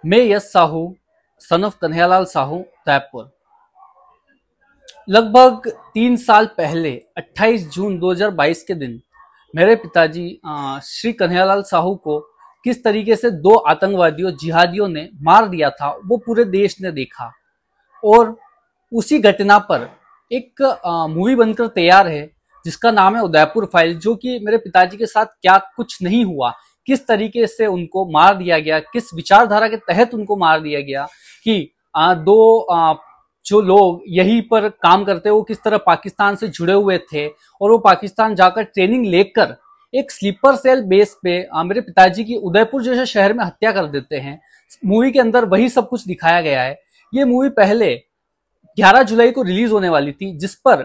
मैं यश Sahu, son of Kanhaiyalal Sahu, Raipur. लगभग 3 साल पहले 28 जून 2022 के दिन मेरे पिताजी श्री कन्हैयालाल साहू को किस तरीके से दो आतंकवादियों जिहादियों ने मार दिया था वो पूरे देश ने देखा। और उसी घटना पर एक मूवी बनकर तैयार है जिसका नाम है उदयपुर फाइल, जो कि मेरे पिताजी के साथ क्या कुछ नहीं हुआ, किस तरीके से उनको मार दिया गया, किस विचारधारा के तहत उनको मार दिया गया कि जो लोग यहीं पर काम करते वो किस तरह पाकिस्तान से जुड़े हुए थे और वो पाकिस्तान जाकर ट्रेनिंग लेकर एक स्लीपर सेल बेस पे मेरे पिताजी की उदयपुर जैसे शहर में हत्या कर देते हैं। मूवी के अंदर वही सब कुछ दिखाया गया है। ये मूवी पहले 11 जुलाई को रिलीज होने वाली थी, जिस पर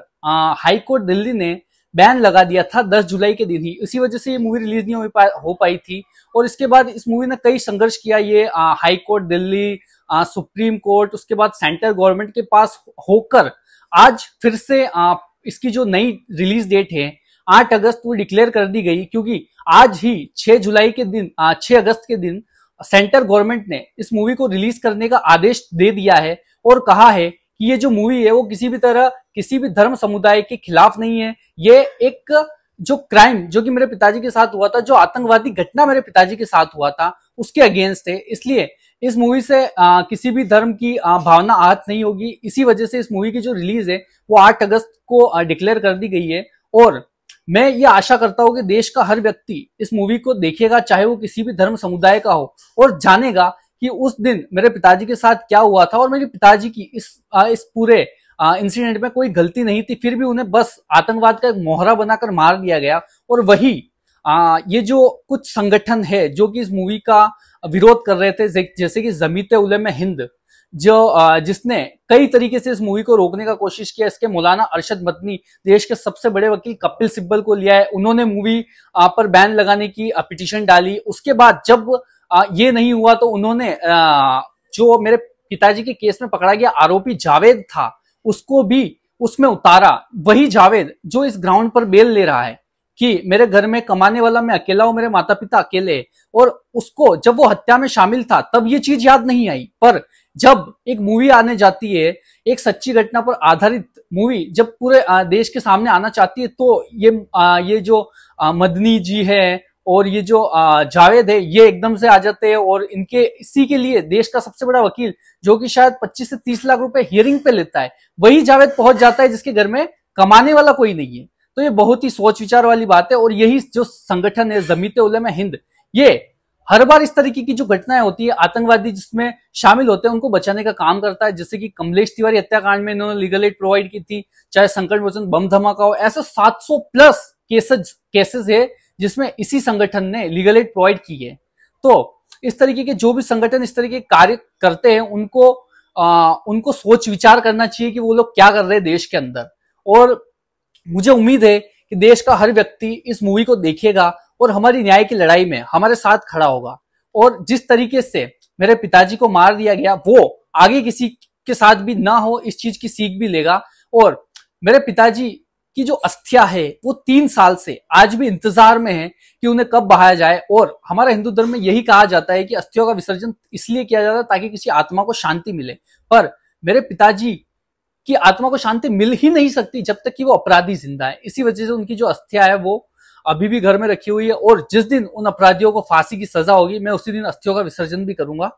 हाई कोर्ट दिल्ली ने बैन लगा दिया था 10 जुलाई के दिन ही। इसी वजह से ये मूवी रिलीज नहीं हो पाई थी। और इसके बाद इस मूवी ने कई संघर्ष किया। ये high court Delhi, supreme court, उसके बाद सेंट्रल गवर्नमेंट के पास होकर आज फिर से इसकी जो नई रिलीज डेट है 8 अगस्त वो डिक्लेयर कर दी गई, क्योंकि आज ही 6 जुलाई के दिन 6 अगस्त के दिन सेंट्रल गवर्नमेंट ने इस मूवी को रिलीज करने का आदेश दे दिया है और कहा है कि ये जो मूवी है वो किसी भी तरह किसी भी धर्म समुदाय के खिलाफ नहीं है। ये एक जो क्राइम जो कि मेरे पिताजी के साथ हुआ था, जो आतंकवादी घटना मेरे पिताजी के साथ हुआ था, उसके अगेंस्ट है। इसलिए इस मूवी से किसी भी धर्म की भावना आहत नहीं होगी। इसी वजह से इस मूवी की जो रिलीज है वो 8 अगस्त को डिक्लेयर कर दी गई है। और मैं ये आशा करता हूं कि देश का हर व्यक्ति इस मूवी को देखेगा, चाहे वो किसी भी धर्म समुदाय का हो, और जानेगा कि उस दिन मेरे पिताजी के साथ क्या हुआ था और मेरे पिताजी की इस पूरे इंसिडेंट में कोई गलती नहीं थी, फिर भी उन्हें बस आतंकवाद का एक मोहरा बनाकर मार दिया गया। और वही ये जो कुछ संगठन है जो कि इस मूवी का विरोध कर रहे थे, जैसे कि जमीयत उलमा हिंद, जो जिसने कई तरीके से इस मूवी को रोकने का कोशिश किया। इसके मौलाना अरशद मदनी, देश के सबसे बड़े वकील कपिल सिब्बल को लिया है, उन्होंने मूवी पर बैन लगाने की पिटीशन डाली। उसके बाद जब ये नहीं हुआ तो उन्होंने जो मेरे पिताजी के केस में पकड़ा गया आरोपी जावेद था उसको भी उसमें उतारा। वही जावेद जो इस ग्राउंड पर बेल ले रहा है कि मेरे घर में कमाने वाला मैं अकेला हूं, मेरे माता पिता अकेले। और उसको जब वो हत्या में शामिल था तब ये चीज याद नहीं आई, पर जब एक मूवी आने जाती है, एक सच्ची घटना पर आधारित मूवी जब पूरे देश के सामने आना चाहती है, तो ये जो मदनी जी है और ये जो जावेद है ये एकदम से आ जाते हैं। और इनके इसी के लिए देश का सबसे बड़ा वकील, जो कि शायद 25 से 30 लाख रुपए हियरिंग पे लेता है, वही जावेद पहुंच जाता है जिसके घर में कमाने वाला कोई नहीं है। तो ये बहुत ही सोच विचार वाली बात है। और यही जो संगठन है जमीयत उलमा हिंद, ये हर बार इस तरीके की जो घटनाएं होती है आतंकवादी जिसमें शामिल होते हैं उनको बचाने का काम करता है। जैसे कि कमलेश तिवारी हत्याकांड में इन्होंने लीगल एड प्रोवाइड की थी, चाहे संकट मोचन बम धमाका हो, ऐसे 700 प्लस केसेस है जिसमें इसी संगठन ने लीगल एड प्रोवाइड की है। तो इस तरीके के जो भी संगठन इस तरीके के कार्य करते हैं उनको सोच विचार करना चाहिए कि वो लोग क्या कर रहे हैं देश के अंदर। और मुझे उम्मीद है कि देश का हर व्यक्ति इस मूवी को देखेगा और हमारी न्याय की लड़ाई में हमारे साथ खड़ा होगा। और जिस तरीके से मेरे पिताजी को मार दिया गया वो आगे किसी के साथ भी ना हो, इस चीज की सीख भी लेगा। और मेरे पिताजी की जो अस्थियां है वो 3 साल से आज भी इंतजार में है कि उन्हें कब बहाया जाए। और हमारा हिंदू धर्म में यही कहा जाता है कि अस्थियों का विसर्जन इसलिए किया जाता है ताकि किसी आत्मा को शांति मिले। पर मेरे पिताजी की आत्मा को शांति मिल ही नहीं सकती जब तक कि वो अपराधी जिंदा है। इसी वजह से उनकी जो अस्थियां है वो अभी भी घर में रखी हुई है। और जिस दिन उन अपराधियों को फांसी की सजा होगी मैं उसी दिन अस्थियों का विसर्जन भी करूंगा।